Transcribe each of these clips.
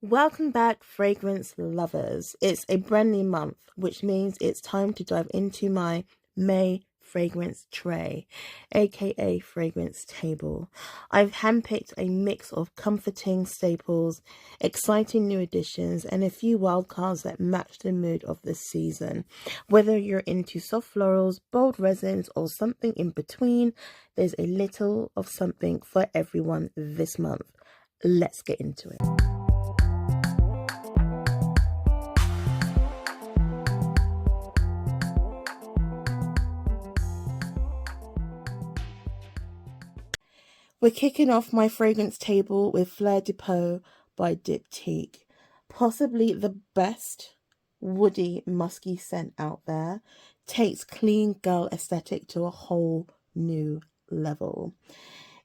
Welcome back, fragrance lovers. It's a brand new month, which means it's time to dive into my May fragrance tray, aka fragrance table. I've handpicked a mix of comforting staples, exciting new additions, and a few wild cards that match the mood of the season. Whether you're into soft florals, bold resins, or something in between, there's a little of something for everyone this month. Let's get into it. We're kicking off my fragrance table with Fleur de Peau by Diptyque. Possibly the best woody, musky scent out there. Takes clean girl aesthetic to a whole new level.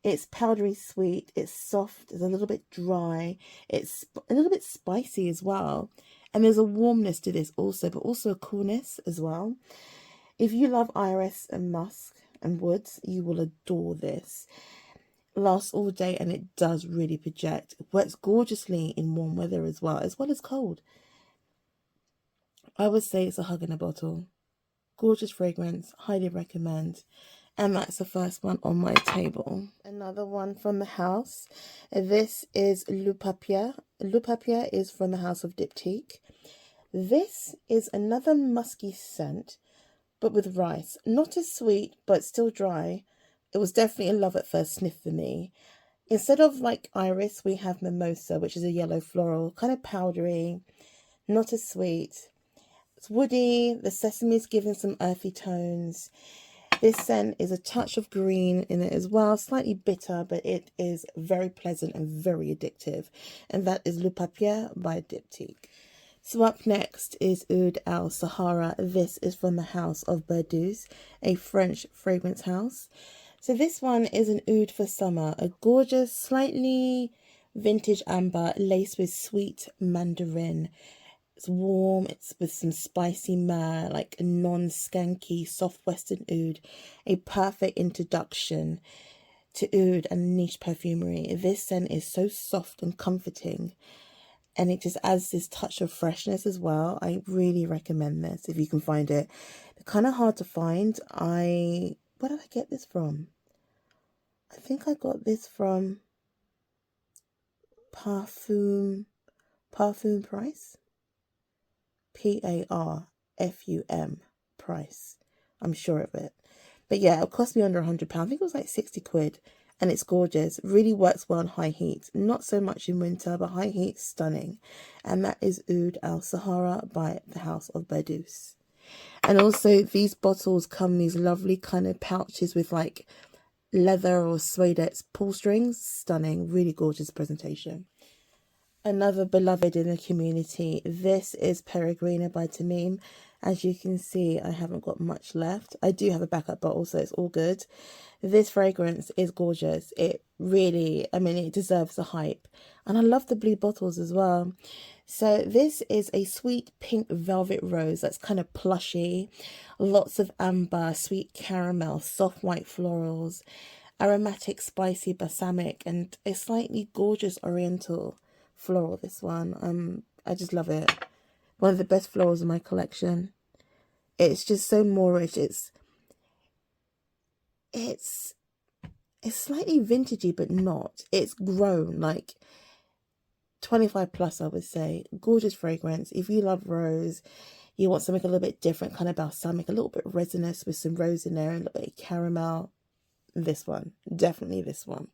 It's powdery sweet, it's soft, it's a little bit dry, it's a little bit spicy as well. And there's a warmness to this also, but also a coolness as well. If you love iris and musk and woods, you will adore this. Lasts all day and it does really project. It works gorgeously in warm weather as well as cold. I would say it's a hug in a bottle. Gorgeous fragrance, highly recommend. And that's the first one on my table. Another one from the house. This is Le Papier. Le Papier is from the house of Diptyque. This is another musky scent, but with rice. Not as sweet, but still dry. It was definitely a love at first sniff for me. Instead of like iris, we have mimosa, which is a yellow floral, kind of powdery, not as sweet. It's woody, the sesame is giving some earthy tones. This scent is a touch of green in it as well, slightly bitter, but it is very pleasant and very addictive. And that is Le Papier by Diptyque. So up next is Oud Al Sahraa. This is from the house of Berdouse, a French fragrance house. So this one is an oud for summer, a gorgeous, slightly vintage amber laced with sweet mandarin. It's warm, it's with some spicy myrrh, like a non-skanky, soft western oud, a perfect introduction to oud and niche perfumery. This scent is so soft and comforting, and it just adds this touch of freshness as well. I really recommend this if you can find it. They're kind of hard to find. Where did I get this from? I think I got this from Parfum Price. Parfum Price. I'm sure of it. But yeah, it cost me under £100. I think it was like 60 quid. And it's gorgeous. Really works well in high heat. Not so much in winter, but high heat, stunning. And that is Oud Al Sahraa by the house of Berdouse. And also these bottles come in these lovely kind of pouches with like leather or suedex pull strings. Stunning, really gorgeous presentation. Another beloved in the community. This is Peregrina by Thameen. As you can see, I haven't got much left. I do have a backup bottle, so it's all good. This fragrance is gorgeous. It really, it deserves the hype. And I love the blue bottles as well. So this is a sweet pink velvet rose that's kind of plushy. Lots of amber, sweet caramel, soft white florals, aromatic, spicy balsamic, and a slightly gorgeous oriental floral. This one, I just love it. One of the best florals in my collection. It's just so Moorish. It's slightly vintagey, but not. It's grown like 25 plus, I would say. Gorgeous fragrance. If you love rose, you want something a little bit different, kind of balsamic, a little bit resinous with some rose in there, and a little bit of caramel. This one, definitely this one.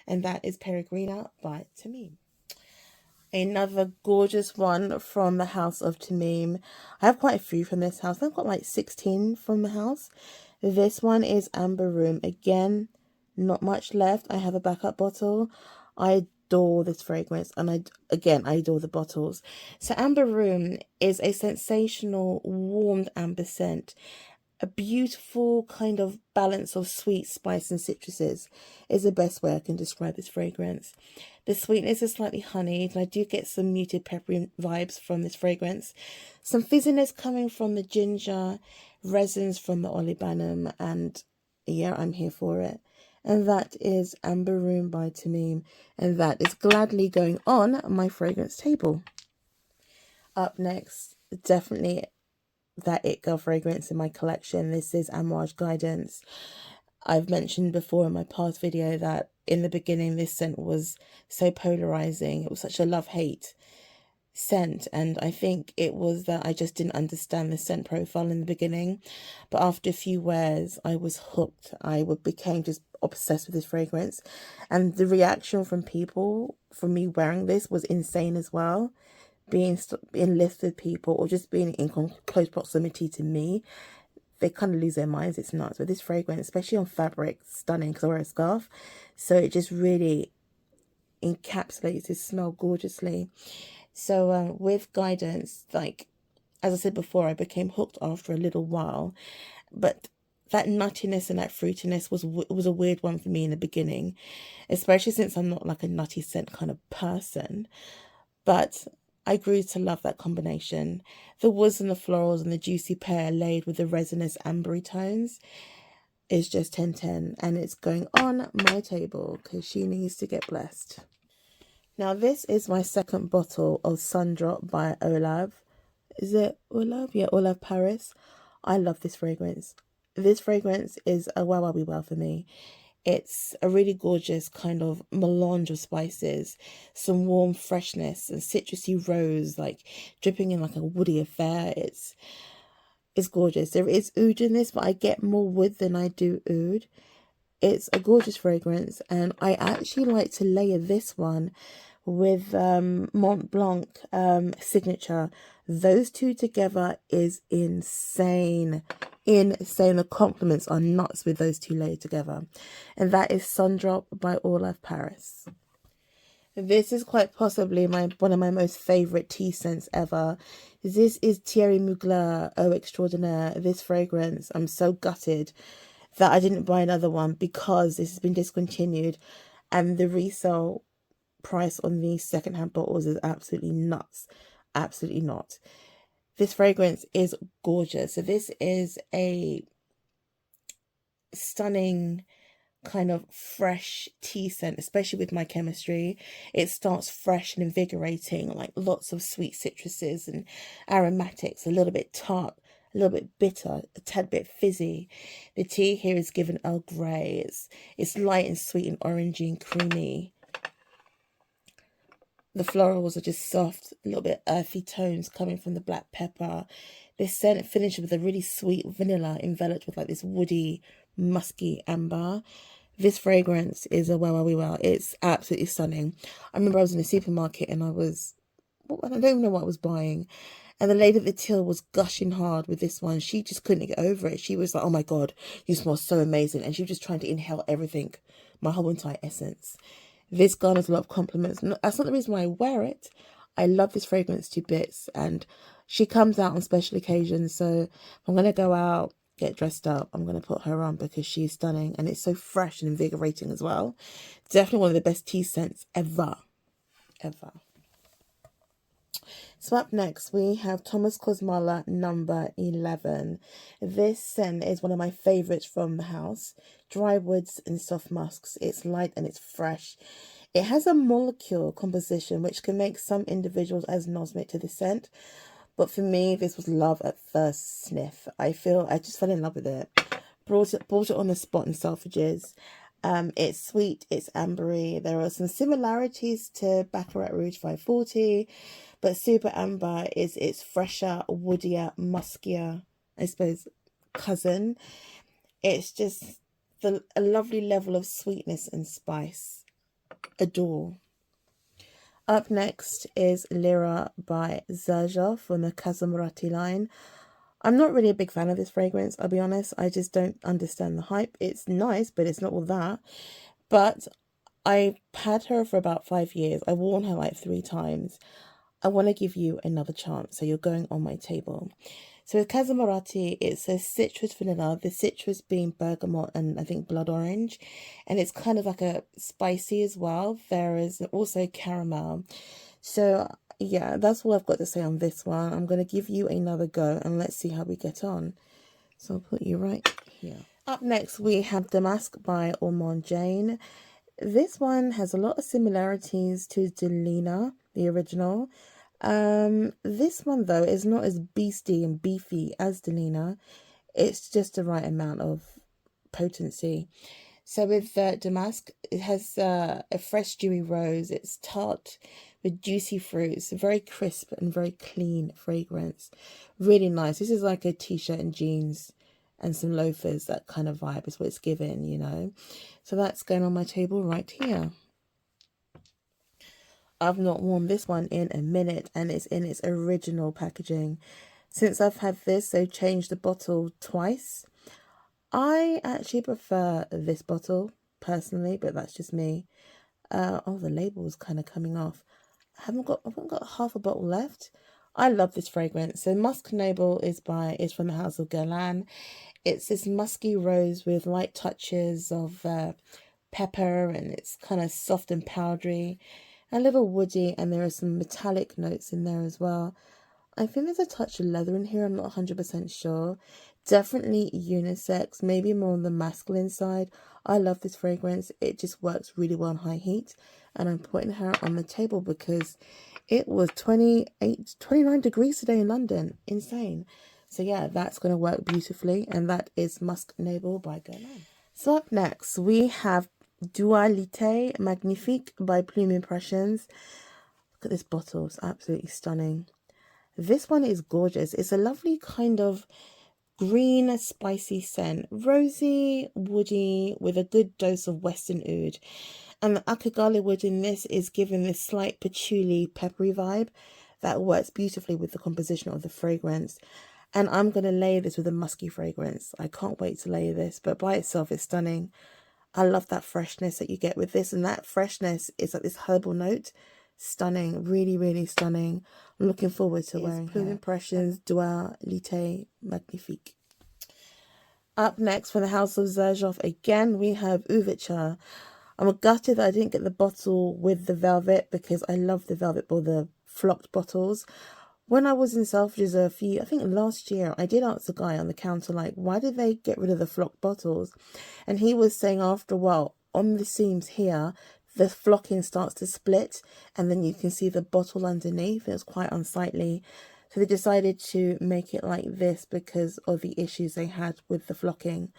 And that is Peregrina by Thameen. Another gorgeous one from the house of Thameen. I have quite a few from this house. I've got like 16 from the house. This one is Amber Room. Again, not much left. I have a backup bottle. I adore this fragrance, and I adore the bottles. So Amber Room is a sensational warmed amber scent. A beautiful kind of balance of sweet, spice, and citruses is the best way I can describe this fragrance. The sweetness is slightly honeyed, and I do get some muted peppery vibes from this fragrance. Some fizziness coming from the ginger, resins from the olibanum, and yeah, I'm here for it. and that is Amber Room by Thameen, and that is gladly going on my fragrance table. Up next, definitely that It Girl fragrance in my collection. This is Amouage Guidence. I've mentioned before in my past video that in the beginning this scent was so polarizing. It was such a love-hate scent, and I think it was that I just didn't understand the scent profile in the beginning, but after a few wears I was hooked. I became just obsessed with this fragrance, and the reaction from people from me wearing this was insane as well. Being in lifts with people or just being in close proximity to me, they kind of lose their minds. It's nuts. But this fragrance, especially on fabric, stunning because I wear a scarf, so it just really encapsulates this smell gorgeously. So with Guidance, like as I said before, I became hooked after a little while, but that nuttiness and that fruitiness was a weird one for me in the beginning, especially since I'm not like a nutty scent kind of person. But I grew to love that combination. The woods and the florals and the juicy pear laid with the resinous ambery tones is just 10/10, and it's going on my table because she needs to get blessed. Now this is my second bottle of Sundrop by Orlov. Is it Orlov? Yeah, Orlov Paris. I love this fragrance. This fragrance is a wow for me. It's a really gorgeous kind of melange of spices, some warm freshness and citrusy rose, like dripping in like a woody affair. It's gorgeous. There is oud in this, but I get more wood than I do oud. It's a gorgeous fragrance, and I actually like to layer this one with Mont Blanc Signature. Those two together is insane. Insane. The compliments are nuts with those two layered together. And that is Sundrop by Orlov Paris. This is quite possibly one of my most favourite tea scents ever. This is Thierry Mugler Eau Extraordinaire. This fragrance, I'm so gutted that I didn't buy another one because this has been discontinued, and the resale price on these secondhand bottles is absolutely nuts. Absolutely not. This fragrance is gorgeous. So this is a stunning kind of fresh tea scent, especially with my chemistry. It starts fresh and invigorating, like lots of sweet citruses and aromatics, a little bit tart, a little bit bitter, a tad bit fizzy. The tea here is given Earl Grey. It's light and sweet and orangey and creamy. The florals are just soft, a little bit earthy tones coming from the black pepper. This scent finishes with a really sweet vanilla enveloped with like this woody, musky amber. This fragrance is a wow. It's absolutely stunning. I remember I was in a supermarket and I don't even know what I was buying. And the lady at the till was gushing hard with this one. She just couldn't get over it. She was like, oh my God, you smell so amazing. And she was just trying to inhale everything, my whole entire essence. This garners a lot of compliments. That's not the reason why I wear it. I love this fragrance to bits, and she comes out on special occasions. So if I'm going to go out, get dressed up, I'm going to put her on because she's stunning, and it's so fresh and invigorating as well. Definitely one of the best tea scents ever. So up next, we have Thomas Kosmala number 11. This scent is one of my favourites from the house. Dry woods and soft musks. It's light and it's fresh. It has a molecule composition which can make some individuals anosmic to the scent. But for me, this was love at first sniff. I just fell in love with it. Brought it on the spot in Selfridges. It's sweet, it's ambery. There are some similarities to Baccarat Rouge 540, but Super Amber is its fresher, woodier, muskier, I suppose, cousin. It's just a lovely level of sweetness and spice. Adore. Up next is Lira by Xerjoff from the Kazamurati line. I'm not really a big fan of this fragrance, I'll be honest. I just don't understand the hype. It's nice, but it's not all that. But I've had her for about 5 years. I've worn her like 3 times. I want to give you another chance, so you're going on my table. So with Kazamurati, it's a citrus vanilla, the citrus being bergamot and I think blood orange. And it's kind of like a spicy as well. There is also caramel. So yeah, that's all I've got to say on this one. I'm going to give you another go and let's see how we get on. So I'll put you right here. Up next, we have Damask by Ormonde Jayne. This one has a lot of similarities to Delina, the original. This one, though, is not as beasty and beefy as Delina. It's just the right amount of potency. So with Damask, it has a fresh dewy rose. It's tart with juicy fruits, very crisp and very clean fragrance. Really nice. This is like a t-shirt and jeans and some loafers. That kind of vibe is what it's given, you know. So that's going on my table right here. I've not worn this one in a minute, and it's in its original packaging. Since I've had this, they've changed the bottle twice. I actually prefer this bottle personally, but that's just me. Oh, the label is kind of coming off. I haven't got half a bottle left. I love this fragrance. So Musc Noble is from the house of Guerlain. It's this musky rose with light touches of pepper, and it's kind of soft and powdery, a little woody, and there are some metallic notes in there as well. I think there's a touch of leather in here. I'm not 100% sure. Definitely unisex, maybe more on the masculine side. I love this fragrance. It just works really well on high heat. And I'm putting her on the table because it was 29 degrees today in London. Insane. So yeah, that's going to work beautifully. And that is Musc Noble by Guerlain. So up next, we have Dualite Magnifique by Plume Impressions. Look at this bottle. It's absolutely stunning. This one is gorgeous. It's a lovely kind of green, spicy scent. Rosy, woody, with a good dose of Western Oud. And the Akagale wood in this is giving this slight patchouli, peppery vibe that works beautifully with the composition of the fragrance. And I'm going to layer this with a musky fragrance. I can't wait to layer this, but by itself it's stunning. I love that freshness that you get with this, and that freshness is like this herbal note. Stunning, really, really stunning. I'm looking forward to wearing Plume Impressions Dualite Magnifique. Up next, from the house of Xerjoff, again, we have Ouveture. I'm gutted that I didn't get the bottle with the velvet because I love the velvet or the flocked bottles. When I was in Selfridges I think last year, I did ask the guy on the counter, like, why did they get rid of the flocked bottles? And he was saying after a while, on the seams here, the flocking starts to split and then you can see the bottle underneath. It was quite unsightly. So they decided to make it like this because of the issues they had with the flocking.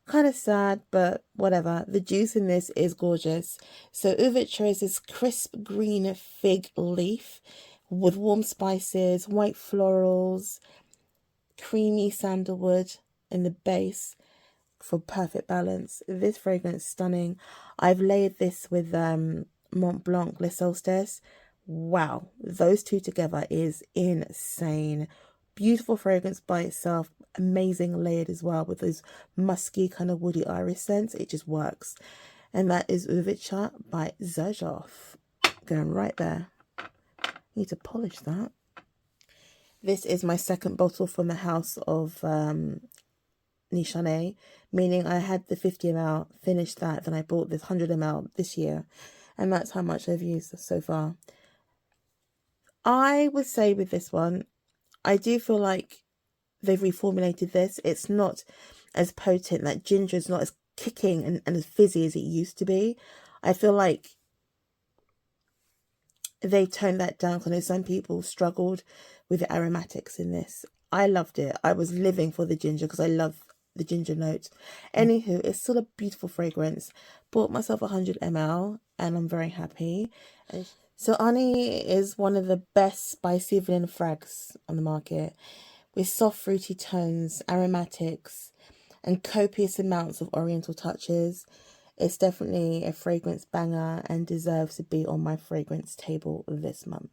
Kind of sad, but whatever. The juice in this is gorgeous. So Ouveture is this crisp green fig leaf with warm spices, white florals, creamy sandalwood in the base for perfect balance. This fragrance is stunning. I've layered this with Mont Blanc Le Solstice. Wow, those two together is insane. Beautiful fragrance by itself, amazing layered as well with those musky kind of woody iris scents. It just works. And that is Ouveture by Xerjoff. Going right there. Need to polish that. This is my second bottle from the house of Nishane, meaning I had the 50 ml, finished that, then I bought this 100 ml this year, and that's how much I've used so far. I would say with this one, I do feel like they've reformulated this. It's not as potent. That ginger is not as kicking and as fizzy as it used to be. I feel like they toned that down because I know some people struggled with the aromatics in this. I loved it. I was living for the ginger because I love the ginger note. Anywho, it's still a beautiful fragrance. Bought myself 100 ml and I'm very happy. So Ani is one of the best spicy vanilla frags on the market with soft fruity tones, aromatics, and copious amounts of oriental touches. It's definitely a fragrance banger and deserves to be on my fragrance table this month.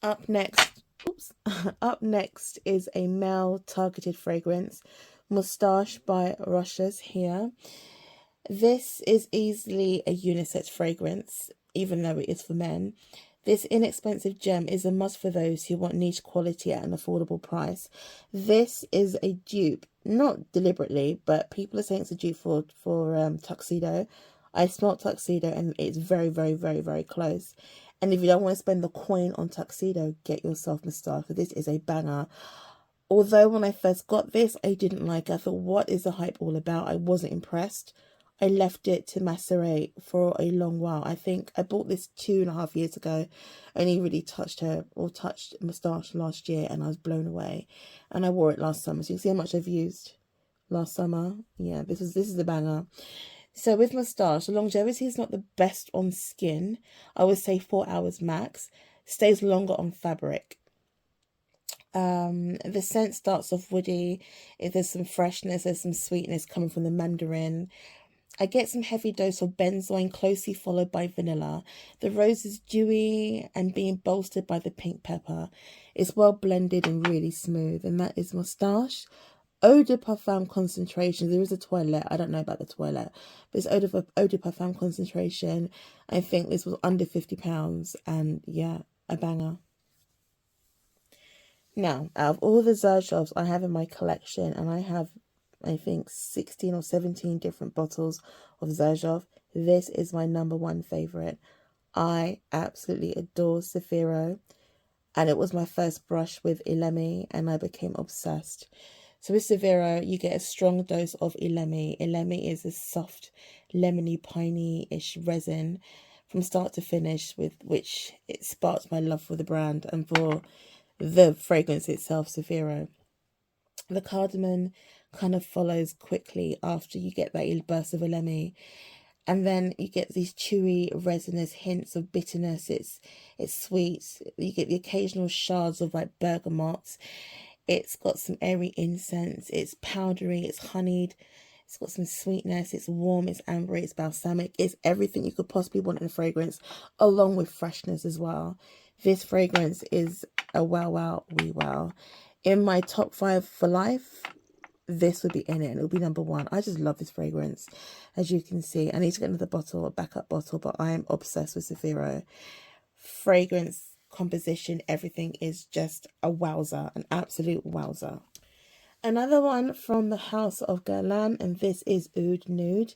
Up next is a male targeted fragrance, Moustache by Rochas here. This is easily a unisex fragrance, even though it is for men. This inexpensive gem is a must for those who want niche quality at an affordable price. This is a dupe, not deliberately, but people are saying it's a dupe for Tuxedo. I smelled Tuxedo and it's very, very, very, very close. And if you don't want to spend the coin on Tuxedo, get yourself Moustache, because this is a banger. Although when I first got this, I didn't like it. I thought, what is the hype all about? I wasn't impressed. I left it to macerate for a long while. I think I bought this 2.5 years ago. Only really touched Moustache last year, and I was blown away. And I wore it last summer. So you can see how much I've used last summer. Yeah, this is a banger. So with Moustache, the longevity is not the best on skin. I would say 4 hours max. Stays longer on fabric. The scent starts off woody. There's some freshness, there's some sweetness coming from the mandarin. I get some heavy dose of benzoin, closely followed by vanilla. The rose is dewy and being bolstered by the pink pepper. It's well blended and really smooth. And that is Moustache. Eau de Parfum concentration. There is a toilet. I don't know about the toilet. But it's Eau de Parfum concentration. I think this was under £50. And yeah, a banger. Now, out of all the Xerjoffs I have in my collection, and I have, I think, 16 or 17 different bottles of Xerjoff, this is my #1 favourite. I absolutely adore Zefiro, and it was my first brush with Elemi, and I became obsessed. So with Zefiro, you get a strong dose of Elemi. Elemi is a soft, lemony, piney-ish resin from start to finish, with which it sparked my love for the brand and for the fragrance itself, Zefiro. The cardamom kind of follows quickly after you get that burst of Elemi, and then you get these chewy, resinous hints of bitterness. It's sweet. You get the occasional shards of like bergamot. It's got some airy incense. It's powdery. It's honeyed. It's got some sweetness. It's warm. It's ambery. It's balsamic. It's everything you could possibly want in a fragrance, along with freshness as well. This fragrance is a wow, wow, wee wow. In my top 5 for life, this would be in it, and it would be #1. I just love this fragrance. As you can see, I need to get another bottle, a backup bottle, but I am obsessed with Zefiro. Fragrance, composition, everything is just a wowzer, an absolute wowzer. Another one from the house of Guerlain, and this is Oud Nude.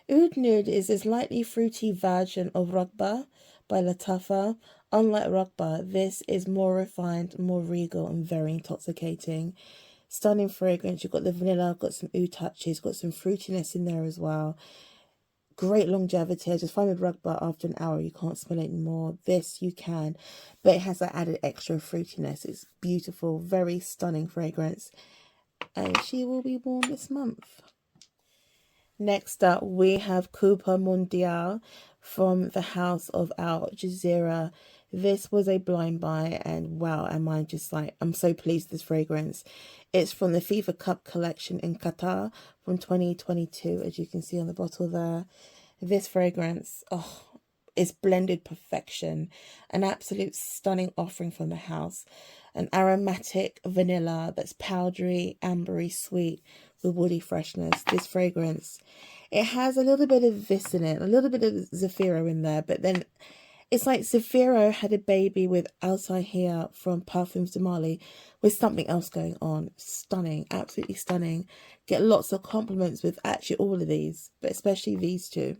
Oud Nude is this lightly fruity version of Rugba by Lattafa. Unlike Rugba, this is more refined, more regal, and very intoxicating. Stunning fragrance. You've got the vanilla, got some oud touches, got some fruitiness in there as well. Great longevity. I just find with Rugba, after an hour, you can't smell it anymore. This you can, but it has that added extra fruitiness. It's beautiful, very stunning fragrance. And she will be worn this month. Next up, we have Copa Mundial from the house of Jazeera. This was a blind buy, and wow, am I just like, I'm so pleased with this fragrance. It's from the FIFA Cup collection in Qatar from 2022, as you can see on the bottle there. This fragrance, oh, is blended perfection. An absolute stunning offering from the house. An aromatic vanilla that's powdery, ambery, sweet with woody freshness. This fragrance, it has a little bit of this in it, a little bit of Zefiro in there, but then it's like Zefiro had a baby with Oud Al Sahraa from Perfumes de Mali with something else going on. Stunning, absolutely stunning. Get lots of compliments with actually all of these, but especially these two.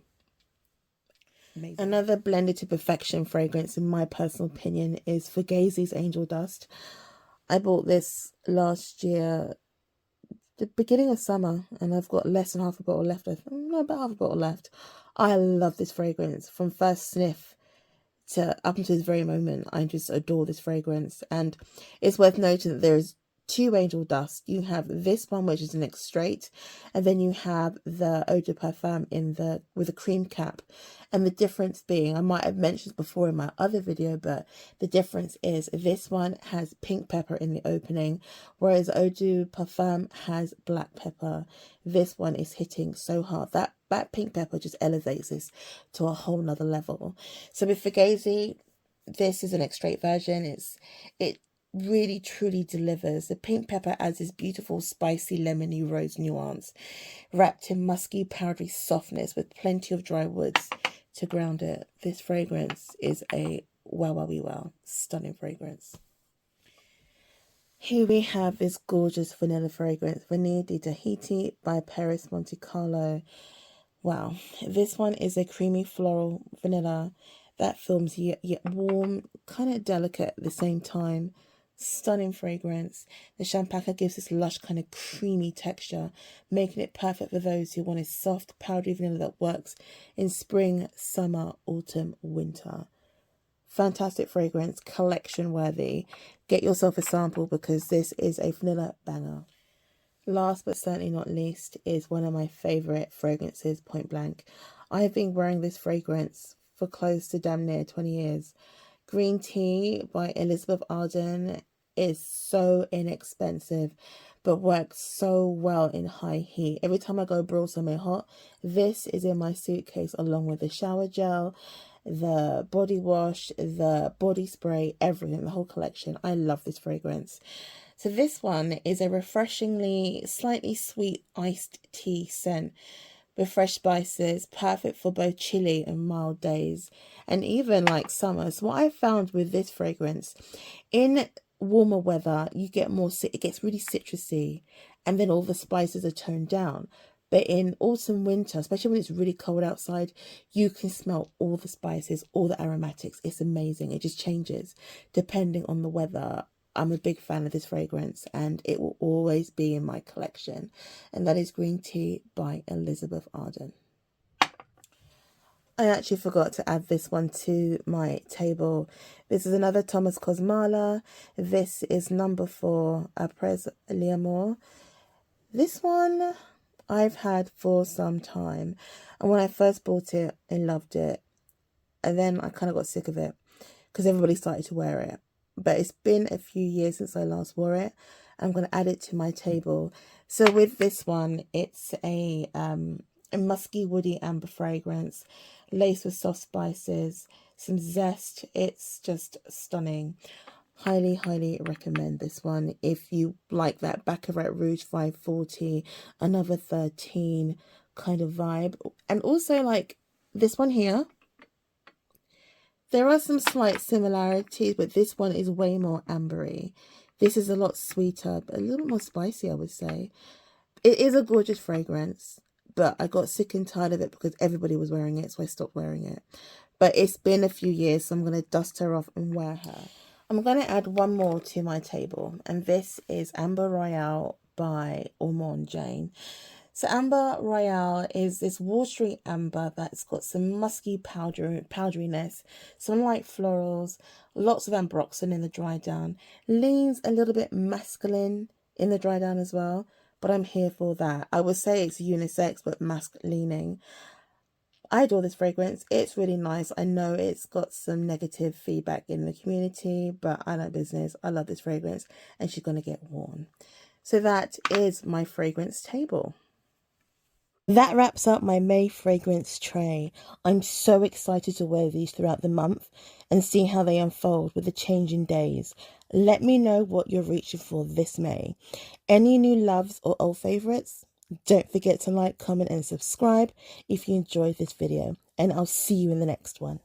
Amazing. Another blended to perfection fragrance, in my personal opinion, is Fugazi's Angel Dust. I bought this last year, the beginning of summer, and I've got less than half a bottle left. No, about half a bottle left. I love this fragrance from first sniff to up until this very moment. I just adore this fragrance, and it's worth noting that there is 2 Angel Dust. You have this one, which is an Extrait, and then you have the Eau de Parfum with a cream cap. And the difference being, I might have mentioned before in my other video, but the difference is this one has pink pepper in the opening, whereas Eau de Parfum has black pepper. This one is hitting so hard. That pink pepper just elevates this to a whole nother level. So with Fugazi, this is an Extrait version. It really truly delivers. The pink pepper adds this beautiful spicy lemony rose nuance, wrapped in musky powdery softness with plenty of dry woods to ground it. This fragrance is a wow, wow, wow, stunning fragrance. Here we have this gorgeous vanilla fragrance, Vanille de Tahiti by Paris Monte Carlo. Wow, this one is a creamy floral vanilla that feels yet warm, kind of delicate at the same time. Stunning fragrance. The champagne gives this lush kind of creamy texture, making it perfect for those who want a soft, powdery vanilla that works in spring, summer, autumn, winter. Fantastic fragrance, collection worthy. Get yourself a sample because this is a vanilla banger. Last but certainly not least is one of my favourite fragrances, point blank. I have been wearing this fragrance for close to damn near 20 years. Green Tea by Elizabeth Arden is so inexpensive but works so well in high heat. Every time I go brew somewhere hot, this is in my suitcase along with the shower gel, the body wash, the body spray, everything, the whole collection. I love this fragrance. So this one is a refreshingly slightly sweet iced tea scent with fresh spices, perfect for both chilly and mild days, and even like summer. So what I found with this fragrance, in warmer weather, you get more, it gets really citrusy, and then all the spices are toned down. But in autumn, winter, especially when it's really cold outside, you can smell all the spices, all the aromatics. It's amazing. It just changes depending on the weather. I'm a big fan of this fragrance and it will always be in my collection. And that is Green Tea by Elizabeth Arden. I actually forgot to add this one to my table. This is another Thomas Kosmala. This is number 4, Après l'Amour. This one I've had for some time. And when I first bought it, I loved it. And then I kind of got sick of it because everybody started to wear it. But it's been a few years since I last wore it. I'm going to add it to my table. So with this one, it's a musky, woody amber fragrance, laced with soft spices, some zest. It's just stunning. Highly, highly recommend this one if you like that Baccarat Rouge 540, another 13 kind of vibe. And also like this one here. There are some slight similarities, but this one is way more ambery. This is a lot sweeter, but a little more spicy, I would say. It is a gorgeous fragrance, but I got sick and tired of it because everybody was wearing it, so I stopped wearing it. But it's been a few years, so I'm going to dust her off and wear her. I'm going to add one more to my table, and this is Amber Royale by Ormonde Jayne. So Amber Royale is this watery amber that's got some musky powderiness, some light florals, lots of ambroxan in the dry down, leans a little bit masculine in the dry down as well, but I'm here for that. I would say it's unisex, but masc leaning. I adore this fragrance. It's really nice. I know it's got some negative feedback in the community, but I like business. I love this fragrance, and she's going to get worn. So that is my fragrance table. That wraps up my May fragrance tray. I'm so excited to wear these throughout the month and see how they unfold with the changing days. Let me know what you're reaching for this May. Any new loves or old favourites? Don't forget to like, comment and subscribe if you enjoyed this video, and I'll see you in the next one.